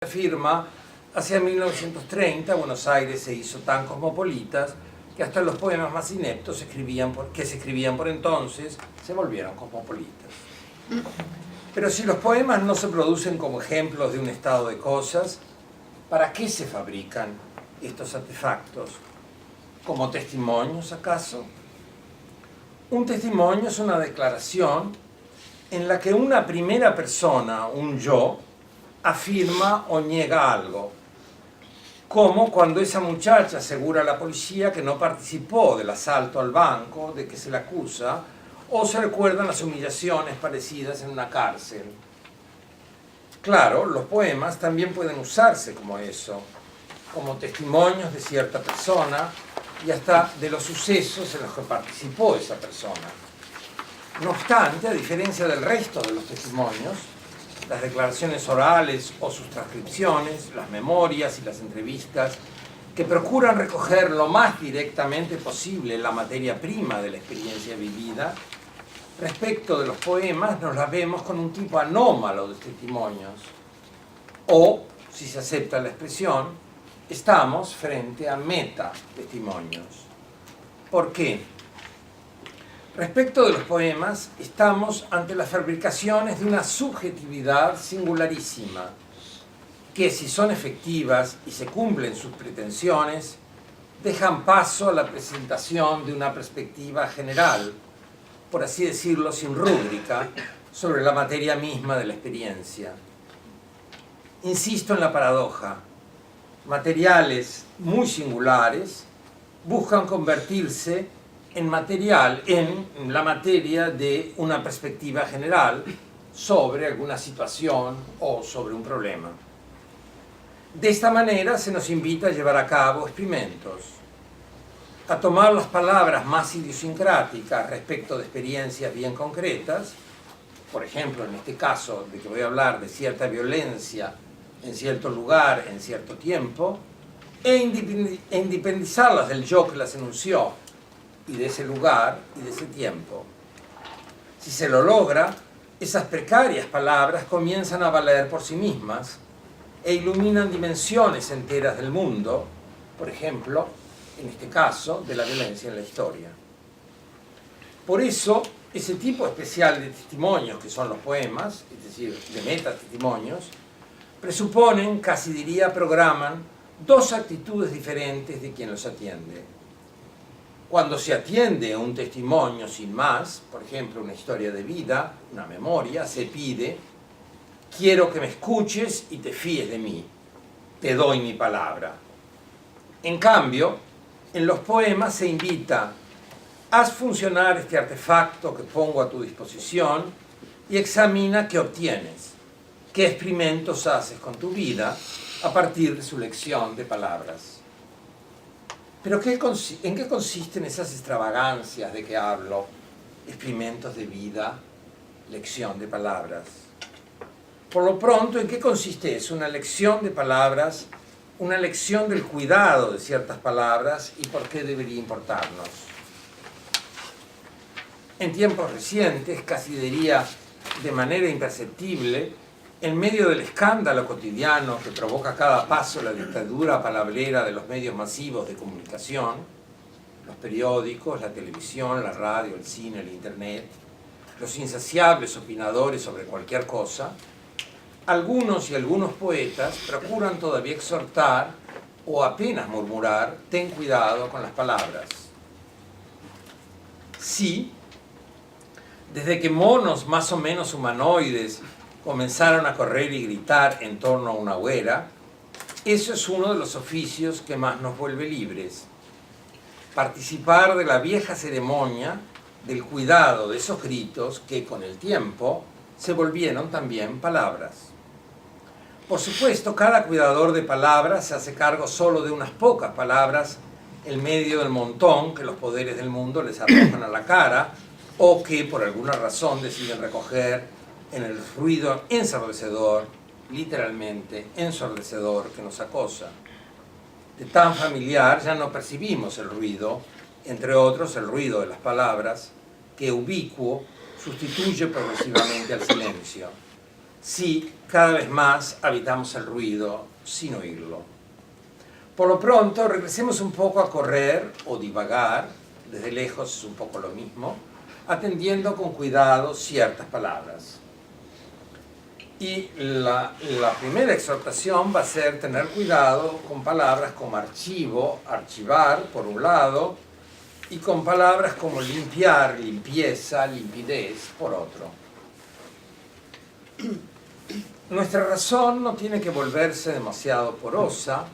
afirma, hacia 1930 Buenos Aires se hizo tan cosmopolita que hasta los poemas más ineptos que se escribían por entonces se volvieron cosmopolitas. Pero si los poemas no se producen como ejemplos de un estado de cosas, ¿para qué se fabrican estos artefactos? ¿Como testimonios, acaso? Un testimonio es una declaración en la que una primera persona, un yo, afirma o niega algo, como cuando esa muchacha asegura a la policía que no participó del asalto al banco de que se le acusa, o se recuerdan las humillaciones padecidas en una cárcel. Claro, los poemas también pueden usarse como eso, como testimonios de cierta persona y hasta de los sucesos en los que participó esa persona. No obstante, a diferencia del resto de los testimonios, las declaraciones orales o sus transcripciones, las memorias y las entrevistas, que procuran recoger lo más directamente posible la materia prima de la experiencia vivida, respecto de los poemas nos las vemos con un tipo anómalo de testimonios. O, si se acepta la expresión, estamos frente a metatestimonios. ¿Por qué? Respecto de los poemas, estamos ante las fabricaciones de una subjetividad singularísima, que si son efectivas y se cumplen sus pretensiones, dejan paso a la presentación de una perspectiva general, por así decirlo, sin rúbrica, sobre la materia misma de la experiencia. Insisto en la paradoja. Materiales muy singulares buscan convertirse en la materia de una perspectiva general sobre alguna situación o sobre un problema. De esta manera se nos invita a llevar a cabo experimentos, a tomar las palabras más idiosincráticas respecto de experiencias bien concretas, por ejemplo, en este caso de que voy a hablar de cierta violencia en cierto lugar, en cierto tiempo, e independizarlas del yo que las enunció, y de ese lugar y de ese tiempo. Si se lo logra, esas precarias palabras comienzan a valer por sí mismas e iluminan dimensiones enteras del mundo, por ejemplo, en este caso, de la violencia en la historia. Por eso, ese tipo especial de testimonios que son los poemas, es decir, de metatestimonios, presuponen, casi diría programan, dos actitudes diferentes de quien los atiende. Cuando se atiende a un testimonio sin más, por ejemplo, una historia de vida, una memoria, se pide: quiero que me escuches y te fíes de mí, te doy mi palabra. En cambio, en los poemas se invita: haz funcionar este artefacto que pongo a tu disposición y examina qué obtienes, qué experimentos haces con tu vida a partir de su lección de palabras. Pero ¿en qué consisten esas extravagancias de que hablo? Experimentos de vida, lección de palabras. Por lo pronto, ¿en qué consiste eso? Una lección de palabras, una lección del cuidado de ciertas palabras y por qué debería importarnos. En tiempos recientes, casi diría de manera imperceptible, en medio del escándalo cotidiano que provoca a cada paso la dictadura palabrera de los medios masivos de comunicación, los periódicos, la televisión, la radio, el cine, el internet, los insaciables opinadores sobre cualquier cosa, algunos poetas procuran todavía exhortar o apenas murmurar: ten cuidado con las palabras. Sí, desde que monos más o menos humanoides comenzaron a correr y gritar en torno a una hoguera, eso es uno de los oficios que más nos vuelve libres. Participar de la vieja ceremonia del cuidado de esos gritos que, con el tiempo, se volvieron también palabras. Por supuesto, cada cuidador de palabras se hace cargo solo de unas pocas palabras en medio del montón que los poderes del mundo les arrojan a la cara o que, por alguna razón, deciden recoger en el ruido ensordecedor, literalmente ensordecedor, que nos acosa. De tan familiar ya no percibimos el ruido, entre otros el ruido de las palabras, que ubicuo sustituye progresivamente al silencio. si cada vez más habitamos el ruido sin oírlo. Por lo pronto, regresemos un poco a correr o divagar, desde lejos es un poco lo mismo, atendiendo con cuidado ciertas palabras. Y la primera exhortación va a ser tener cuidado con palabras como archivo, archivar, por un lado, y con palabras como limpiar, limpieza, limpidez, por otro. Nuestra razón no tiene que volverse demasiado porosa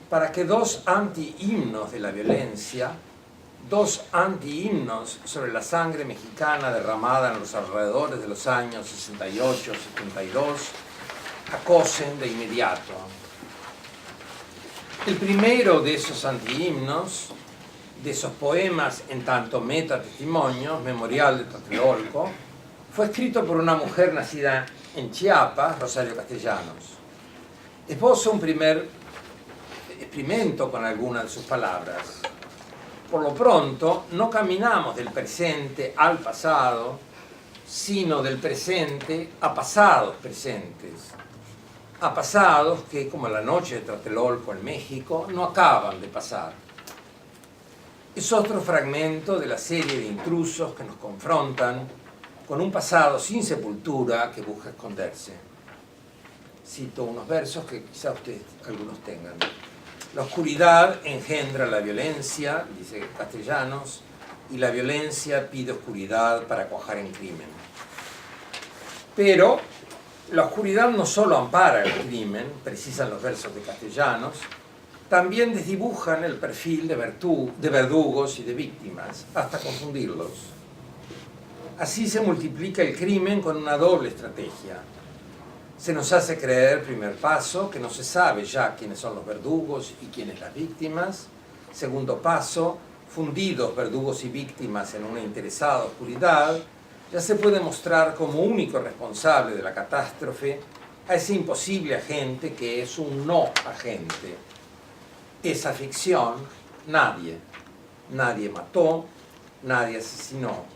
para que dos anti-himnos de la violencia, dos anti-himnos sobre la sangre mexicana derramada en los alrededores de los años 68, 72, acosen de inmediato. El primero de esos anti-himnos, de esos poemas en tanto metatestimonios, Memorial de Tlatelolco, fue escrito por una mujer nacida en Chiapas, Rosario Castellanos. Esbozo un primer experimento con algunas de sus palabras. Por lo pronto, no caminamos del presente al pasado, sino del presente a pasados presentes. A pasados que, como la noche de Tlatelolco en México, no acaban de pasar. Es otro fragmento de la serie de intrusos que nos confrontan con un pasado sin sepultura que busca esconderse. Cito unos versos que quizá ustedes algunos tengan. La oscuridad engendra la violencia, dice Castellanos, y la violencia pide oscuridad para cuajar en crimen. Pero la oscuridad no solo ampara el crimen, precisan los versos de Castellanos, también desdibujan el perfil de verdugos y de víctimas, hasta confundirlos. Así se multiplica el crimen con una doble estrategia. Se nos hace creer, primer paso, que no se sabe ya quiénes son los verdugos y quiénes las víctimas. Segundo paso, fundidos verdugos y víctimas en una interesada oscuridad, ya se puede mostrar como único responsable de la catástrofe a ese imposible agente que es un no agente. Esa ficción, nadie. Nadie mató, nadie asesinó.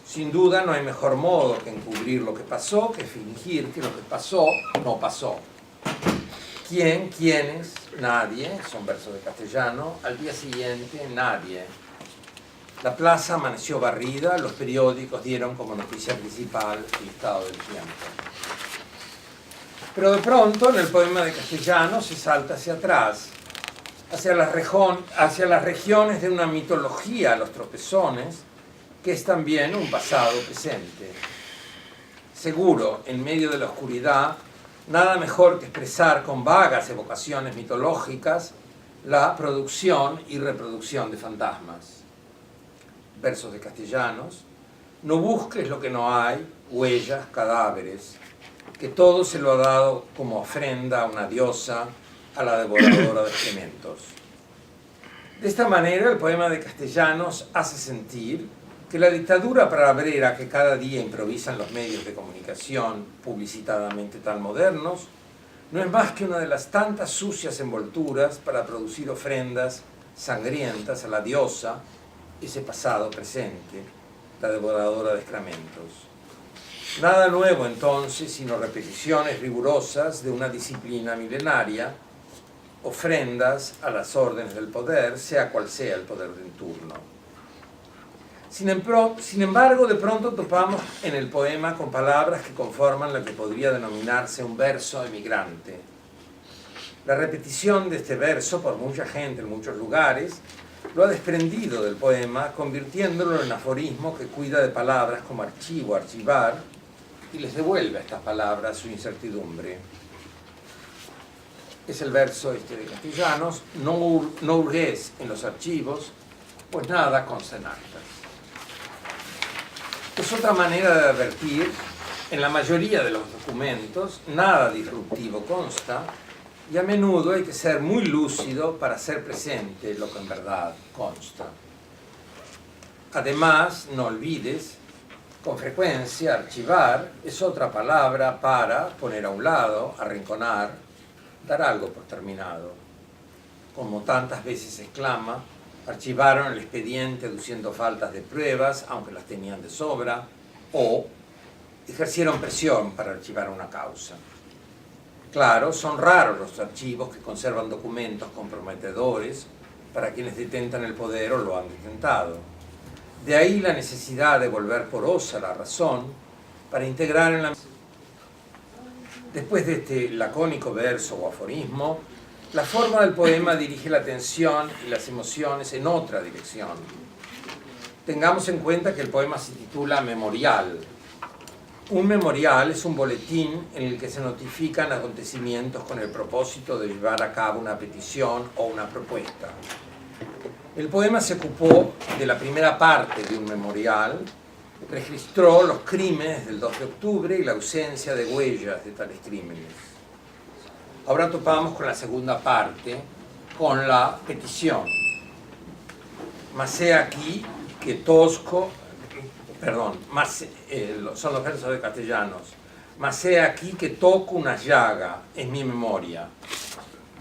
Sin duda no hay mejor modo que encubrir lo que pasó que fingir que lo que pasó no pasó. ¿Quién? ¿Quiénes? Nadie, son versos de Castellano. Al día siguiente, nadie. La plaza amaneció barrida, los periódicos dieron como noticia principal el estado del tiempo. Pero de pronto, en el poema de Castellano se salta hacia atrás, hacia las regiones de una mitología a los tropezones, que es también un pasado presente. Seguro, en medio de la oscuridad, nada mejor que expresar con vagas evocaciones mitológicas la producción y reproducción de fantasmas. Versos de Castellanos: no busques lo que no hay, huellas, cadáveres, que todo se lo ha dado como ofrenda a una diosa, a la devoradora de excrementos. De esta manera, el poema de Castellanos hace sentir que la dictadura parabrera que cada día improvisan los medios de comunicación publicitadamente tan modernos no es más que una de las tantas sucias envolturas para producir ofrendas sangrientas a la diosa, ese pasado presente, la devoradora de excrementos. Nada nuevo entonces, sino repeticiones rigurosas de una disciplina milenaria, ofrendas a las órdenes del poder, sea cual sea el poder de turno. Sin embargo, de pronto topamos en el poema con palabras que conforman lo que podría denominarse un verso emigrante. La repetición de este verso por mucha gente en muchos lugares lo ha desprendido del poema, convirtiéndolo en aforismo que cuida de palabras como archivo, archivar, y les devuelve a estas palabras su incertidumbre. Es el verso de Castellanos: no hurgues en los archivos, pues nada constan actas. Es otra manera de advertir: en la mayoría de los documentos nada disruptivo consta, y a menudo hay que ser muy lúcido para hacer presente lo que en verdad consta. Además, no olvides, con frecuencia archivar es otra palabra para poner a un lado, arrinconar, dar algo por terminado. Como tantas veces se exclama: archivaron el expediente aduciendo faltas de pruebas, aunque las tenían de sobra, o ejercieron presión para archivar una causa. Claro, son raros los archivos que conservan documentos comprometedores para quienes detentan el poder o lo han detentado. De ahí la necesidad de volver porosa la razón para integrar en la... Después de este lacónico verso o aforismo, la forma del poema dirige la atención y las emociones en otra dirección. Tengamos en cuenta que el poema se titula Memorial. Un memorial es un boletín en el que se notifican acontecimientos con el propósito de llevar a cabo una petición o una propuesta. El poema se ocupó de la primera parte de un memorial, registró los crímenes del 2 de octubre y la ausencia de huellas de tales crímenes. Ahora topamos con la segunda parte, con la petición. Mas he aquí que tosco, son los versos de Castellanos. Mas he aquí que toco una llaga en mi memoria.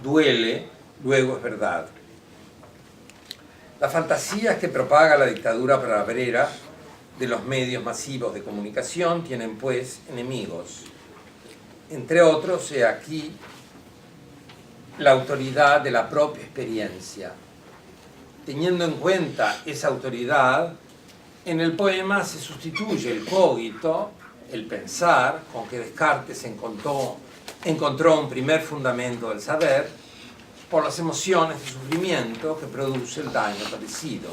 Duele, luego es verdad. Las fantasías que propaga la dictadura bravrera de los medios masivos de comunicación tienen, pues, enemigos. Entre otros, he aquí la autoridad de la propia experiencia. Teniendo en cuenta esa autoridad, en el poema se sustituye el cogito, el pensar, con que Descartes encontró un primer fundamento del saber, por las emociones de sufrimiento que produce el daño padecido,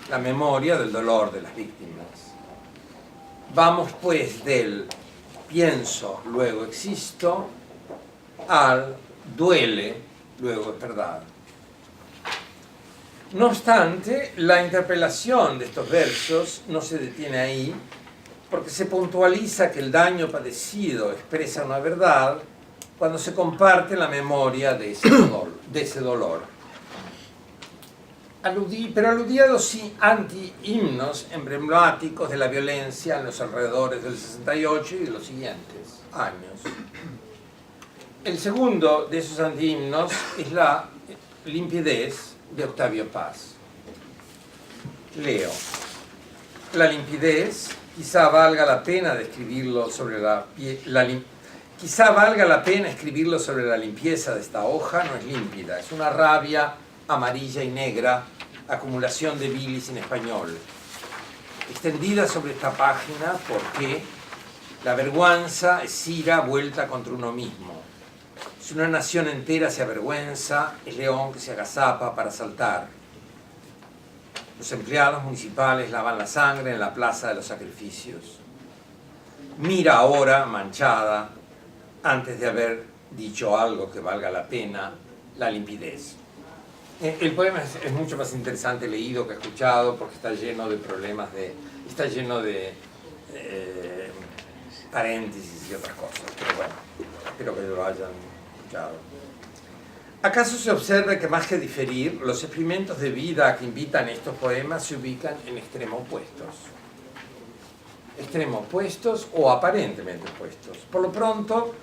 la memoria del dolor de las víctimas. Vamos pues del pienso, luego existo, al duele, luego es verdad. No obstante, la interpelación de estos versos no se detiene ahí, porque se puntualiza que el daño padecido expresa una verdad cuando se comparte la memoria de ese dolor. Pero aludía a los anti-himnos emblemáticos de la violencia en los alrededores del 68 y de los siguientes años. El segundo de esos anti-himnos es la limpidez de Octavio Paz. Leo. La limpidez, quizá valga la pena escribirlo sobre la limpieza de esta hoja, no es límpida, es una rabia amarilla y negra, acumulación de bilis en español, extendida sobre esta página porque la vergüenza es ira vuelta contra uno mismo. Si una nación entera se avergüenza, es león que se agazapa para saltar. Los empleados municipales lavan la sangre en la plaza de los sacrificios. Mira ahora, manchada, antes de haber dicho algo que valga la pena, la limpidez. El poema es mucho más interesante leído que escuchado porque está lleno de problemas, está lleno de paréntesis y otras cosas, pero bueno, espero que lo hayan escuchado. ¿Acaso se observa que más que diferir, los experimentos de vida que invitan estos poemas se ubican en extremos opuestos? Extremos opuestos o aparentemente opuestos. Por lo pronto,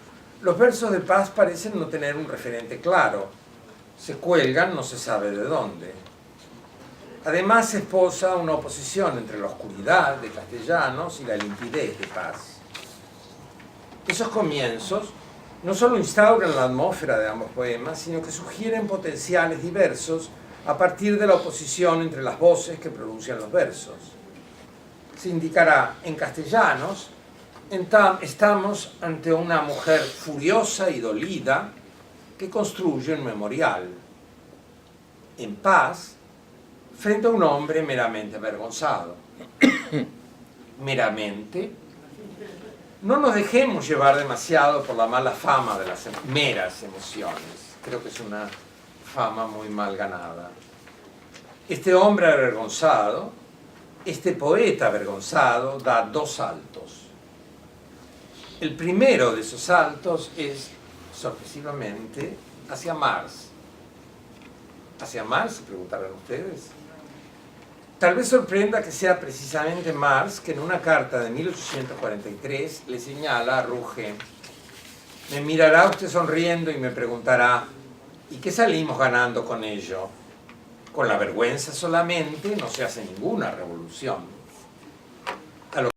los versos de Paz parecen no tener un referente claro. Se cuelgan, no se sabe de dónde. Además, se esposa una oposición entre la oscuridad de Castellanos y la limpidez de Paz. Esos comienzos no solo instauran la atmósfera de ambos poemas, sino que sugieren potenciales diversos a partir de la oposición entre las voces que pronuncian los versos. Se indicará en Castellanos, estamos ante una mujer furiosa y dolida que construye un memorial. En Paz, frente a un hombre meramente avergonzado. Meramente. No nos dejemos llevar demasiado por la mala fama de las meras emociones. Creo que es una fama muy mal ganada. Este hombre avergonzado, este poeta avergonzado, da dos saltos. El primero de esos saltos es, sorpresivamente, hacia Mars. ¿Hacia Mars? Se preguntarán ustedes. Tal vez sorprenda que sea precisamente Marx que en una carta de 1843 le señala a Rouget: me mirará usted sonriendo y me preguntará, ¿y qué salimos ganando con ello? Con la vergüenza solamente no se hace ninguna revolución.